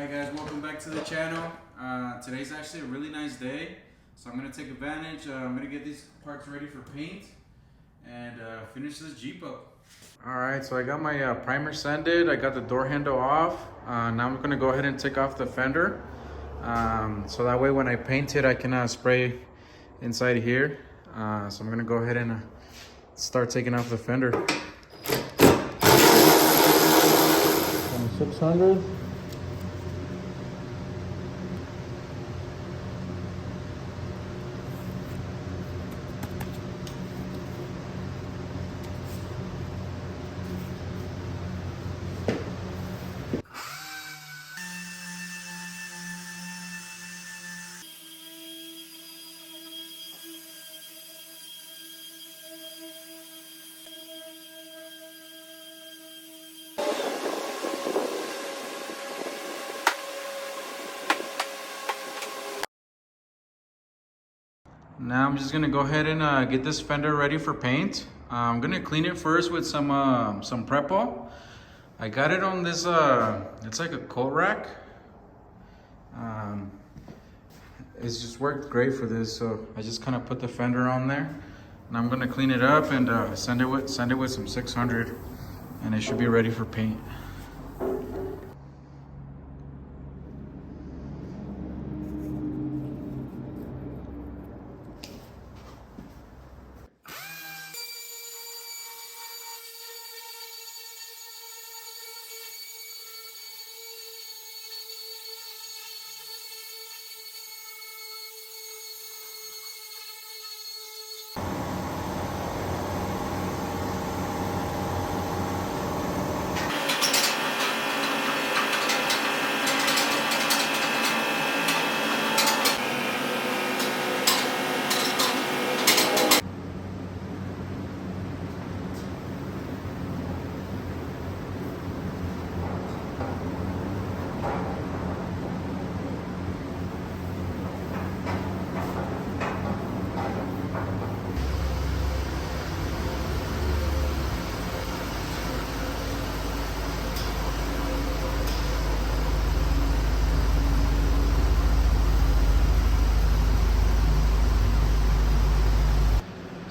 Hi guys, welcome back to the channel. Today's actually a really nice day, so I'm gonna take advantage. I'm gonna get these parts ready for paint and finish this Jeep up. All right, so I got my primer sanded. I got the door handle off. Now I'm gonna go ahead and take off the fender, so that way when I paint it, I can spray inside here. So I'm gonna go ahead and start taking off the fender. 600. Now I'm just gonna go ahead and get this fender ready for paint. I'm gonna clean it first with some Prepo. I got it on this, it's like a coat rack. It's just worked great for this, so I just kind of put the fender on there. And I'm gonna clean it up and sand it with some 600, and it should be ready for paint.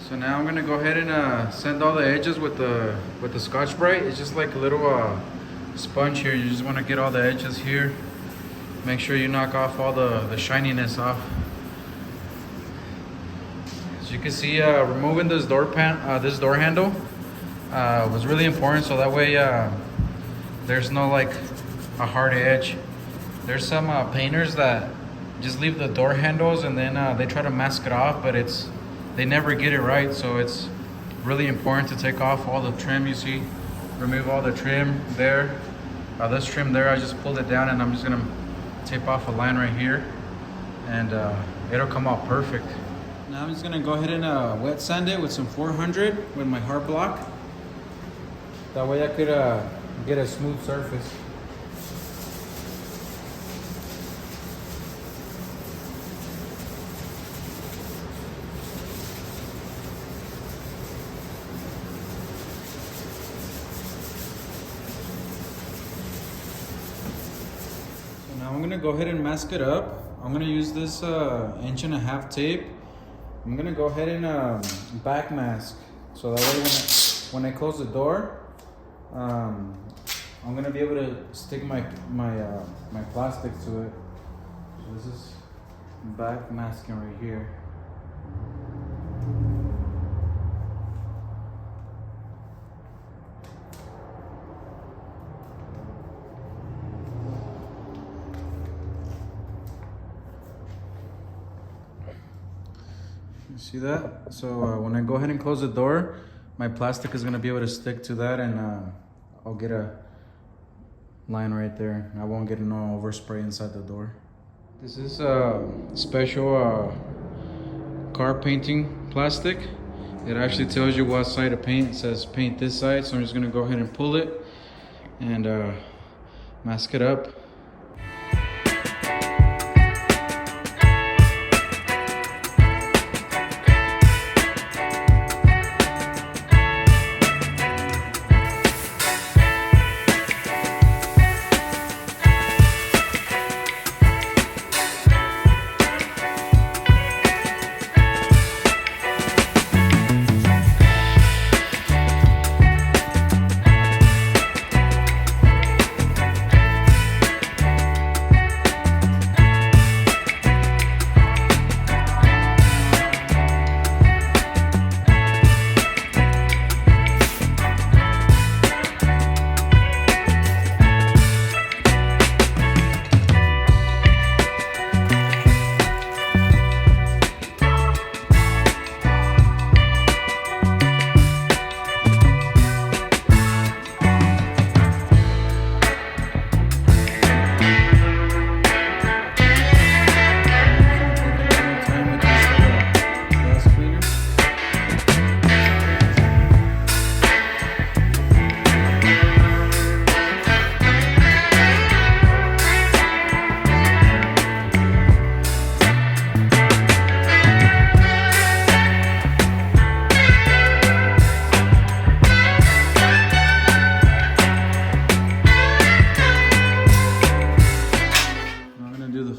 So now I'm gonna go ahead and sand all the edges with the Scotch-Brite. It's just like a little sponge here. You just want to get all the edges here. Make sure you knock off all the shininess off. As you can see, removing this door handle was really important. So that way there's no like a hard edge. There's some painters that just leave the door handles and then they try to mask it off, but they never get it right. So it's really important to take off all the trim. You see, remove all the trim there. This trim there, I just pulled it down, and I'm just gonna tape off a line right here, and it'll come out perfect. Now I'm just gonna go ahead and wet sand it with some 400 with my hard block. That way I could get a smooth surface. Now I'm gonna go ahead and mask it up. I'm gonna use this 1.5 inch tape. I'm gonna go ahead and back mask, so that way when I close the door, I'm gonna be able to stick my plastic to it. So this is back masking right here. See that? So when I go ahead and close the door, my plastic is gonna be able to stick to that, and I'll get a line right there. I won't get no overspray inside the door. This is a special car painting plastic. It actually tells you what side to paint. It says paint this side, so I'm just gonna go ahead and pull it and mask it up.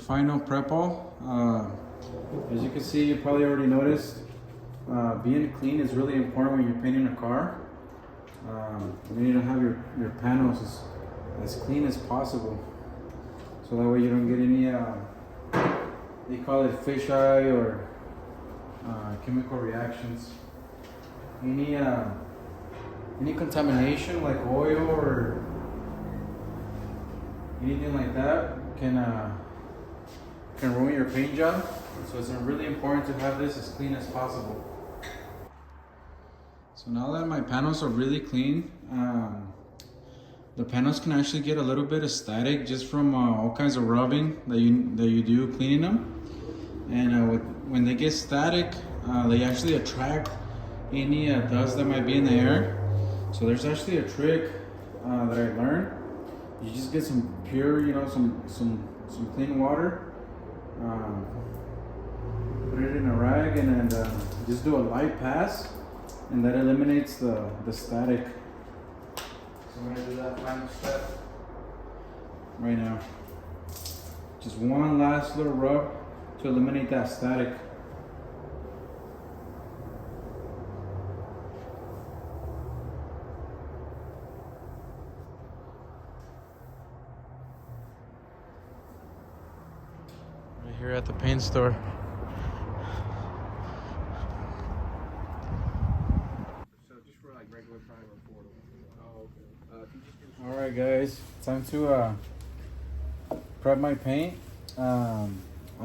final prep all. As you can see, you probably already noticed, being clean is really important when you're painting a car. You need to have your panels as clean as possible, so that way you don't get any, they call it fisheye or chemical reactions. Any contamination like oil or anything like that can ruin your paint job. So it's really important to have this as clean as possible. So now that my panels are really clean, the panels can actually get a little bit of static just from all kinds of rubbing that you do cleaning them. And when they get static, they actually attract any dust that might be in the air. So there's actually a trick that I learned. You just get some pure, some clean water, put it in a rag, and then just do a light pass, and that eliminates the static. So I'm gonna do that final step right now. Just one last little rub to eliminate that static. Right here at the paint store. Alright guys, time to prep my paint. I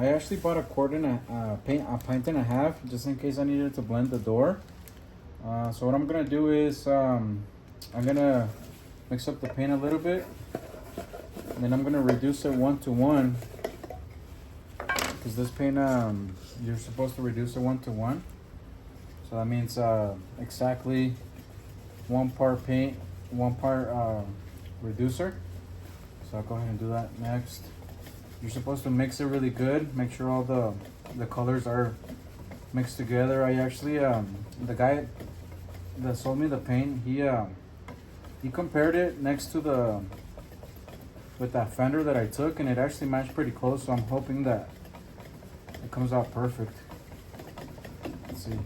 actually bought a pint and a half, just in case I needed to blend the door. So what I'm gonna do is I'm gonna mix up the paint a little bit, and then I'm gonna reduce it 1:1, because this paint you're supposed to reduce it 1:1. So that means exactly 1 part paint, 1 part reducer. So I'll go ahead and do that next. You're supposed to mix it really good, make sure all the colors are mixed together. I actually the guy that sold me the paint, he compared it next to with that fender that I took, and it actually matched pretty close, so I'm hoping that it comes out perfect. Let's see.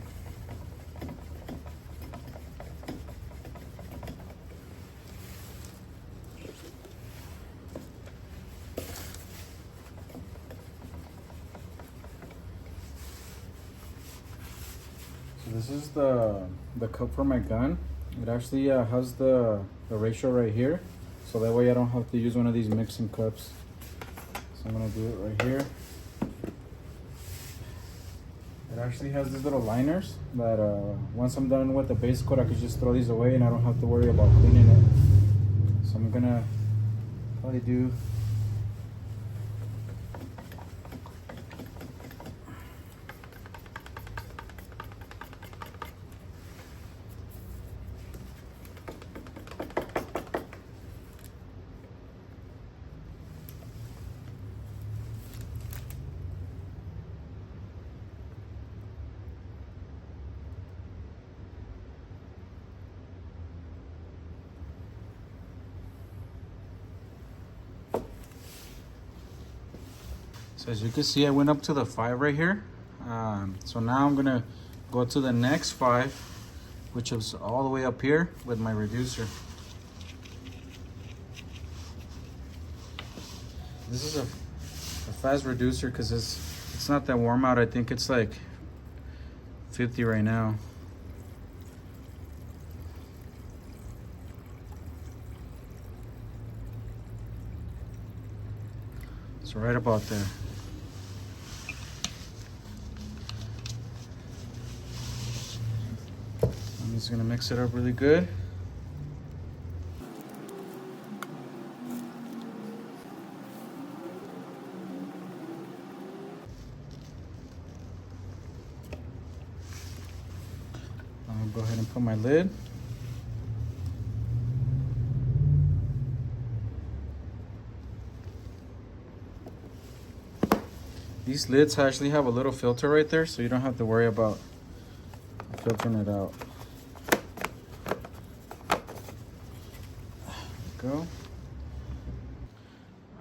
This is the cup for my gun. It actually has the ratio right here, so that way I don't have to use one of these mixing cups. So I'm gonna do it right here. It actually has these little liners that once I'm done with the base coat, I could just throw these away and I don't have to worry about cleaning it. So I'm gonna probably do So as you can see, I went up to the 5 right here. So now I'm gonna go to the next 5, which is all the way up here with my reducer. This is a fast reducer because it's not that warm out. I think it's like 50 right now. So right about there. I'm just gonna mix it up really good. I'll go ahead and put my lid. These lids actually have a little filter right there, so you don't have to worry about filtering it out. There we go.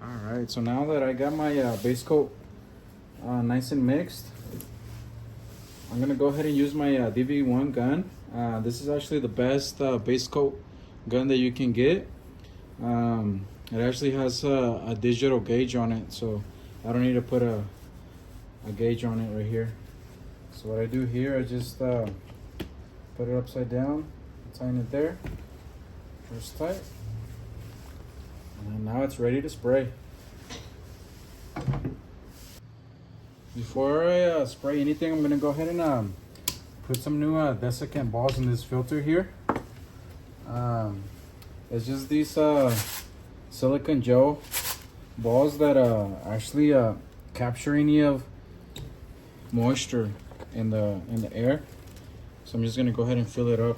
All Alright, so now that I got my base coat nice and mixed, I'm gonna go ahead and use my DV1 gun. This is actually the best base coat gun that you can get. It actually has a digital gauge on it, so I don't need to put a gauge on it right here. So what I do here, I just put it upside down, tighten it there, just tight, and now it's ready to spray. Before I spray anything, I'm gonna go ahead and put some new desiccant balls in this filter here. It's just these silicone gel balls that actually capture any of moisture in the air. So I'm just gonna go ahead and fill it up.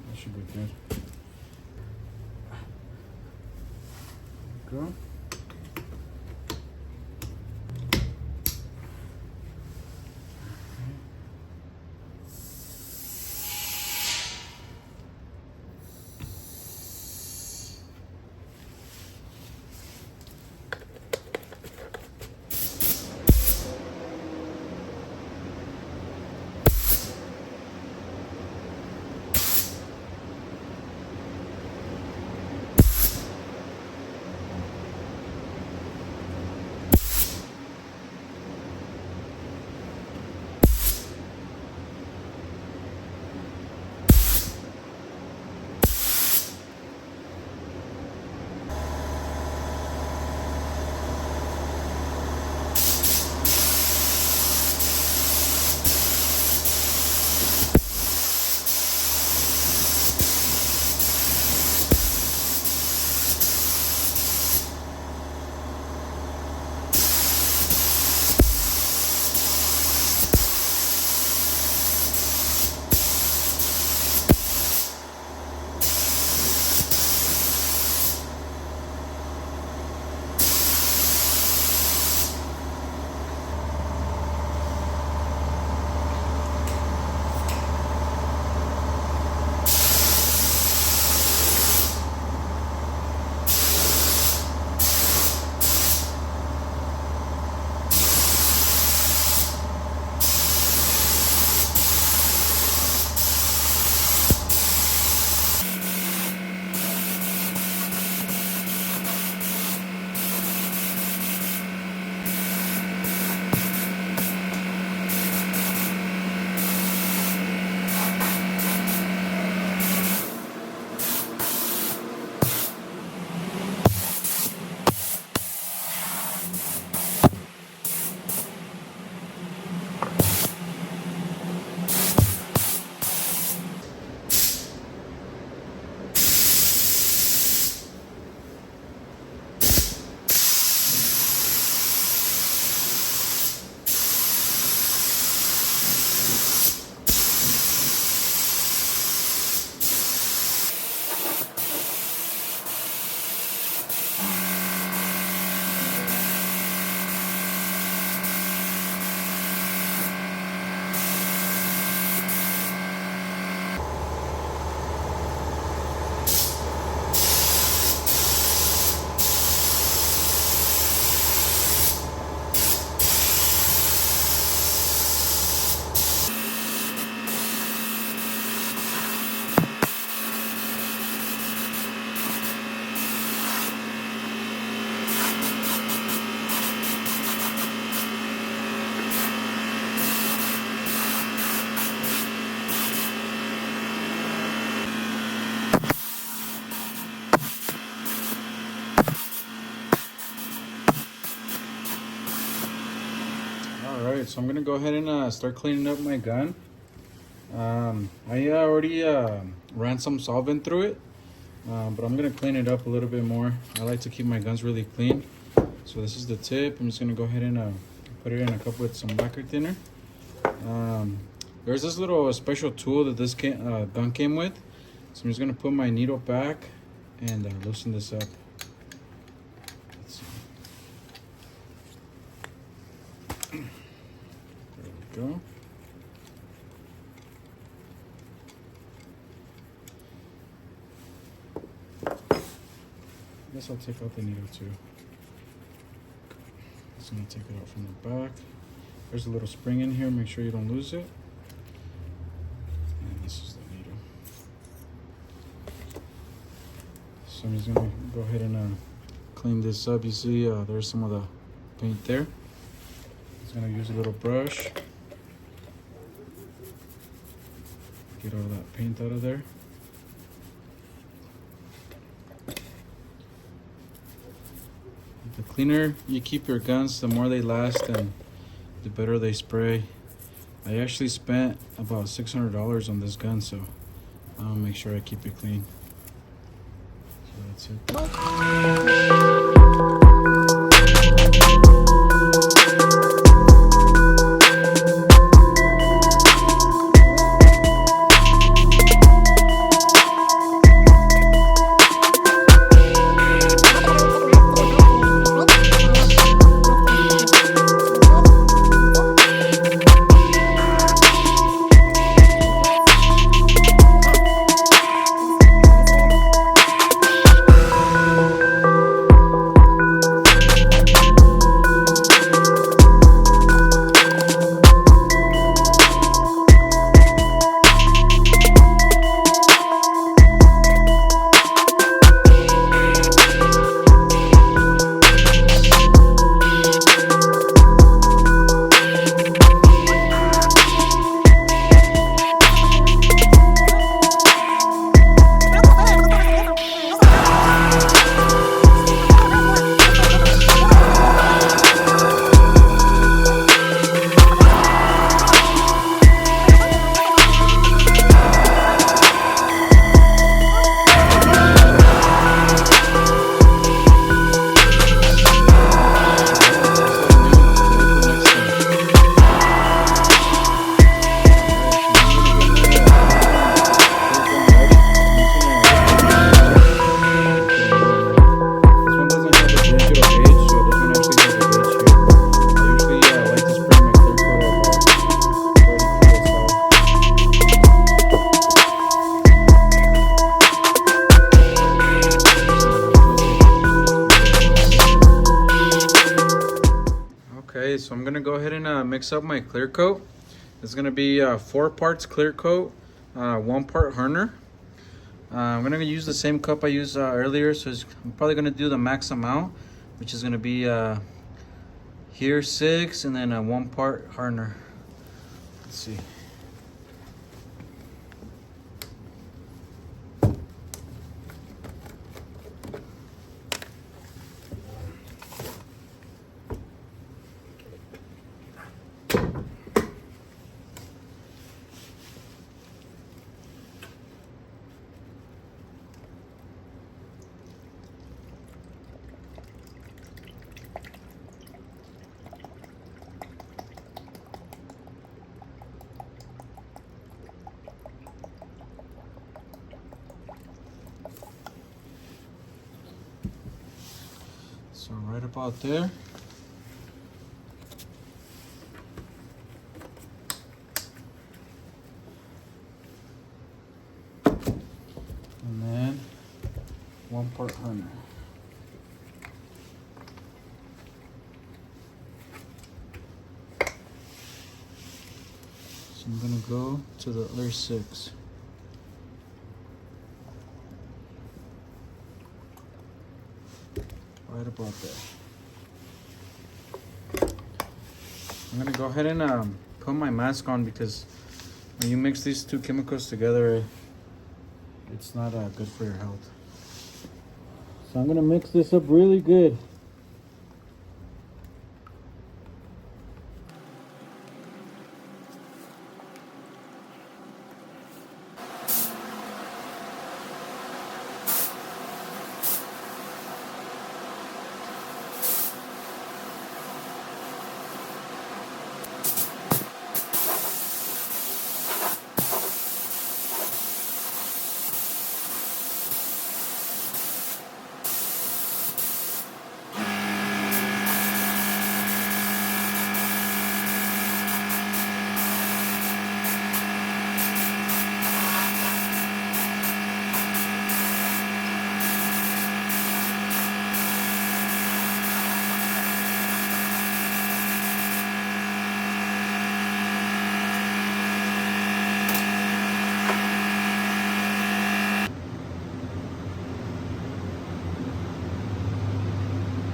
That should be good. There we go. Alright, so I'm gonna go ahead and start cleaning up my gun. I already ran some solvent through it, but I'm gonna clean it up a little bit more. I like to keep my guns really clean. So this is the tip. I'm just gonna go ahead and put it in a cup with some lacquer thinner. There's this little special tool that this gun came with. So I'm just gonna put my needle back and loosen this up. Let's see. There we go. I guess I'll take out the needle too. Just gonna take it out from the back. There's a little spring in here, make sure you don't lose it. And this is the needle. So I'm just gonna go ahead and clean this up. You see there's some of the paint there. Just gonna use a little brush. Get all that paint out of there. The cleaner you keep your guns, the more they last and the better they spray. I actually spent about $600 on this gun, so I'll make sure I keep it clean. So that's it. Okay, so I'm gonna go ahead and mix up my clear coat. It's gonna be 4 parts clear coat, 1 part hardener. I'm gonna use the same cup I used earlier, so I'm probably gonna do the max amount, which is gonna be here 6 and then 1 part hardener. Let's see. So right about there. And then 1 part hardener. So I'm gonna go to the other 6. Right about there. I'm gonna go ahead and put my mask on, because when you mix these 2 chemicals together, it's not good for your health. So I'm gonna mix this up really good.